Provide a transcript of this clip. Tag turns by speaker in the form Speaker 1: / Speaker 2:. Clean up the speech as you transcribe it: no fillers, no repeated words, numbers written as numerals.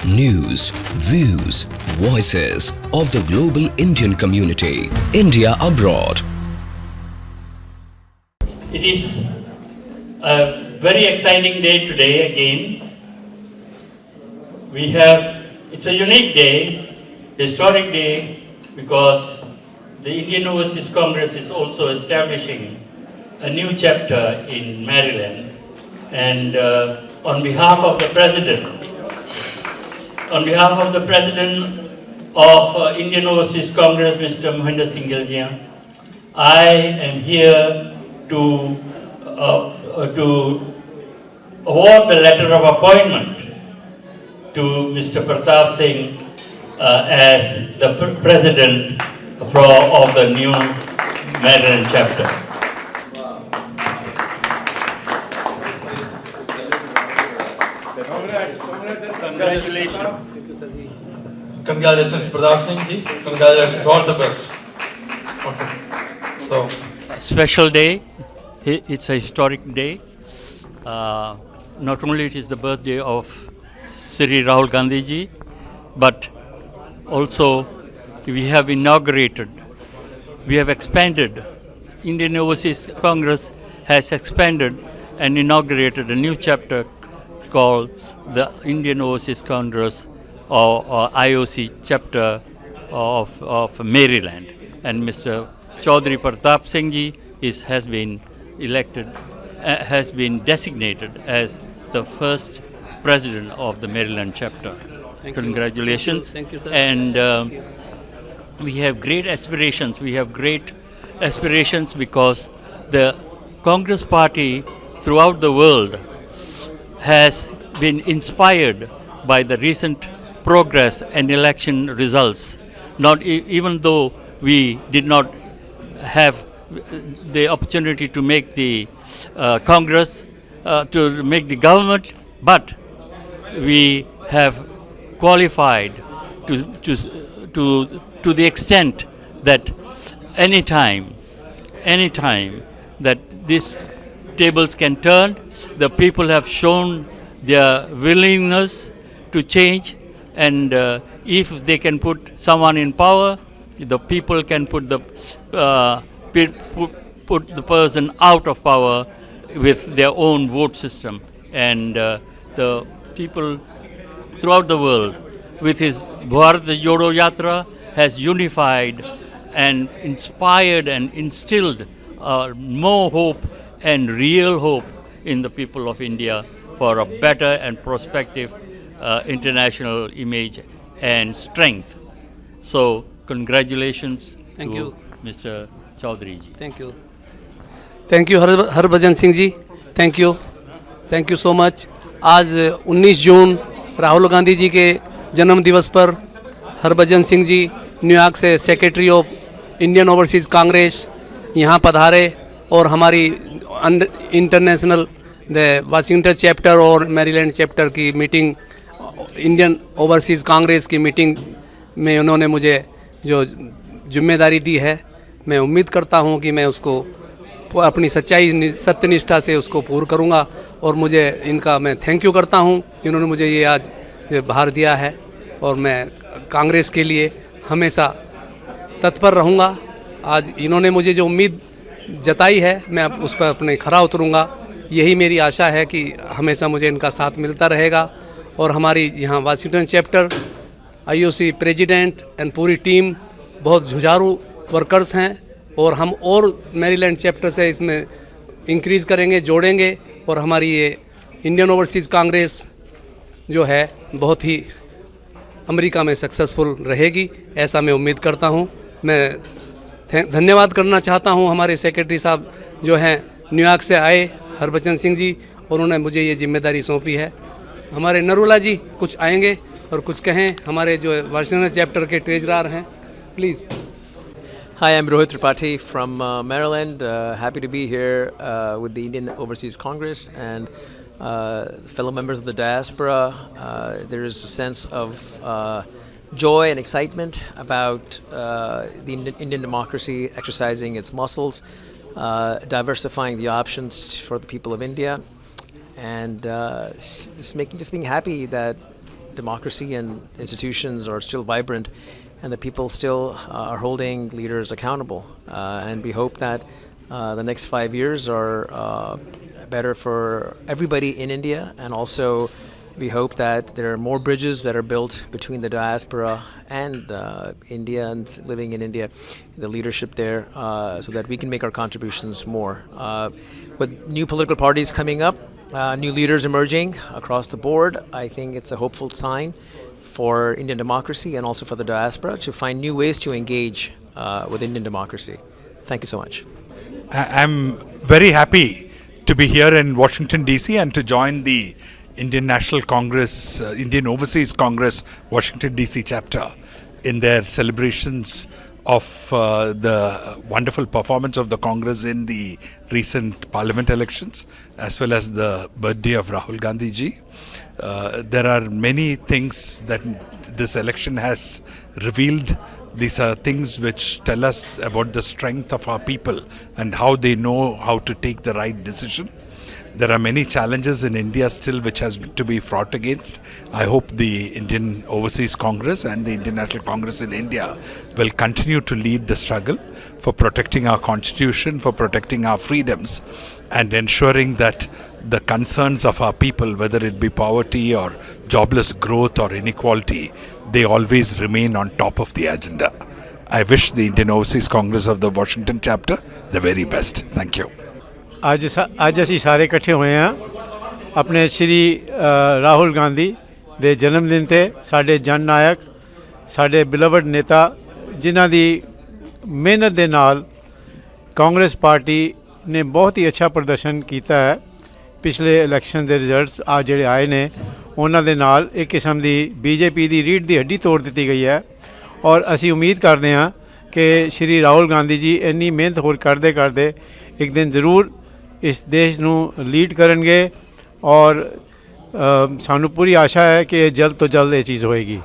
Speaker 1: News, views, voices of the global Indian community. India abroad.
Speaker 2: It is a very exciting day today again. It's a unique day, historic day, because the Indian Overseas Congress is also establishing a new chapter in Maryland. And on behalf of the President of Indian Overseas Congress, Mr. Mohinder Singh Giljia, I am here to award the letter of appointment to Mr. Pratap Singh as the President of the new Maryland chapter. Congratulations.
Speaker 3: Congratulations, Pratap Singh ji. Congratulations, all the best. Okay. So,
Speaker 2: Special day. It's a historic day. Not only it is the birthday of Sri Rahul Gandhi ji, but also we have expanded. Indian Overseas Congress has expanded and inaugurated a new chapter called the Indian Overseas Congress or IOC chapter of Maryland. And Mr. Chaudhry Pratap Singh ji has been designated as the first president of the Maryland chapter. Congratulations.
Speaker 4: Thank you, sir.
Speaker 2: And we have great aspirations. Because the Congress Party throughout the world has been inspired by the recent progress and election results. Even though we did not have the opportunity to make the Congress, to make the government, but we have qualified to the extent that anytime that these tables can turn, the people have shown their willingness to change, and if they can put someone in power, the people can put the person out of power with their own vote system. And the people throughout the world, with his Bharat Jodo Yatra, has unified and inspired and instilled more hope and real hope in the people of India for a better and prospective international image and strength. So, congratulations
Speaker 4: Thank
Speaker 2: to
Speaker 4: you.
Speaker 2: Mr. Chaudhary ji.
Speaker 4: Thank you. Thank you, Harbhajan Singh ji. Thank you so much. आज 19 जून राहुल गांधी जी के जन्म दिवस पर Harbhajan Singh ji New York से secretary of Indian overseas Congress यहाँ पधारे और हमारी इंटरनेशनल वाशिंगटन चैप्टर और मैरीलैंड चैप्टर की मीटिंग, इंडियन ओवरसीज़ कांग्रेस की मीटिंग में उन्होंने मुझे जो जिम्मेदारी दी है, मैं उम्मीद करता हूँ कि मैं उसको अपनी सत्यनिष्ठा से उसको पूर्ण करूँगा। और मुझे इनका मैं थैंक यू करता हूँ जिन्होंने मुझे ये आज भार दिया है, और मैं कांग्रेस के लिए हमेशा तत्पर रहूँगा। आज इन्होंने मुझे जो उम्मीद जताई है, मैं उस पर अपने खरा उतरूँगा। यही मेरी आशा है कि हमेशा मुझे इनका साथ मिलता रहेगा। और हमारी यहाँ Washington chapter, IOC president and पूरी टीम बहुत जुझारू वर्कर्स हैं, और हम और मैरीलैंड चैप्टर से इसमें इंक्रीज़ करेंगे, जोड़ेंगे, और हमारी ये इंडियन ओवरसीज़ कांग्रेस जो है बहुत ही अमेरिका में सक्सेसफुल रहेगी, ऐसा मैं उम्मीद करता हूँ। मैं धन्यवाद करना चाहता हूँ हमारे सेक्रेटरी साहब जो हैं न्यूयॉर्क से आए, हरभजन सिंह जी, और उन्होंने मुझे ये जिम्मेदारी सौंपी है। हमारे नरूला जी कुछ आएंगे और कुछ कहें, हमारे जो वाशिंगटन चैप्टर के ट्रेजरर हैं, please.
Speaker 5: Hi, I'm Rohit Tripathi from Maryland. Happy to be here with the Indian Overseas Congress and fellow members of the diaspora. There is a sense of joy and excitement about the Indian democracy exercising its muscles, diversifying the options for the people of India, and just being happy that democracy and institutions are still vibrant, and the people still are holding leaders accountable. And we hope that the next 5 years are better for everybody in India, and also we hope that there are more bridges that are built between the diaspora and Indians living in India, the leadership there, so that we can make our contributions more. With new political parties coming up, new leaders emerging across the board, I think it's a hopeful sign for Indian democracy and also for the diaspora to find new ways to engage with Indian democracy. Thank you so much.
Speaker 6: I'm very happy to be here in Washington, D.C. and to join the Indian National Congress, Indian Overseas Congress, Washington, D.C. chapter in their celebrations of the wonderful performance of the Congress in the recent Parliament elections, as well as the birthday of Rahul Gandhi ji. There are many things that this election has revealed. These are things which tell us about the strength of our people and how they know how to take the right decision. There are many challenges in India still which has to be fought against. I hope the Indian Overseas Congress and the Indian National Congress in India will continue to lead the struggle for protecting our constitution, for protecting our freedoms, and ensuring that the concerns of our people, whether it be poverty or jobless growth or inequality, they always remain on top of the agenda. I wish the Indian Overseas Congress of the Washington chapter the very best. Thank you.
Speaker 7: ਅੱਜ ਅਸੀਂ ਸਾਰੇ ਇਕੱਠੇ ਹੋਏ ਹਾਂ ਆਪਣੇ ਸ਼੍ਰੀ ਰਾਹੁਲ ਗਾਂਧੀ ਦੇ ਜਨਮ ਦਿਨ ਤੇ। ਸਾਡੇ ਜਨ ਨਾਇਕ, ਸਾਡੇ ਬਿਲਵਡ ਨੇਤਾ, ਜਿਨ੍ਹਾਂ ਦੀ ਮਿਹਨਤ ਦੇ ਨਾਲ ਕਾਂਗਰਸ ਪਾਰਟੀ ਨੇ ਬਹੁਤ ਹੀ ਅੱਛਾ ਪ੍ਰਦਰਸ਼ਨ ਕੀਤਾ ਹੈ। ਪਿਛਲੇ ਇਲੈਕਸ਼ਨ ਦੇ ਰਿਜ਼ਲਟਸ ਆ ਜਿਹੜੇ ਆਏ ਨੇ, ਉਹਨਾਂ ਦੇ ਨਾਲ ਇੱਕ ਕਿਸਮ ਦੀ ਬੀਜੇਪੀ ਦੀ ਰੀੜ੍ਹ ਦੀ ਹੱਡੀ ਤੋੜ ਦਿੱਤੀ ਗਈ ਹੈ। ਔਰ ਅਸੀਂ ਉਮੀਦ ਕਰਦੇ ਹਾਂ ਕਿ ਸ਼੍ਰੀ ਰਾਹੁਲ ਗਾਂਧੀ ਜੀ ਇੰਨੀ ਮਿਹਨਤ ਹੋਰ ਕਰਦੇ ਕਰਦੇ ਇੱਕ ਦਿਨ ਜ਼ਰੂਰ ਇਸ ਦੇਸ਼ ਨੂੰ ਲੀਡ ਕਰਨਗੇ, ਔਰ ਸਾਨੂੰ ਪੂਰੀ ਆਸ਼ਾ ਹੈ ਕਿ ਜਲਦ ਤੋਂ ਜਲਦ ਇਹ ਚੀਜ਼ ਹੋਏਗੀ।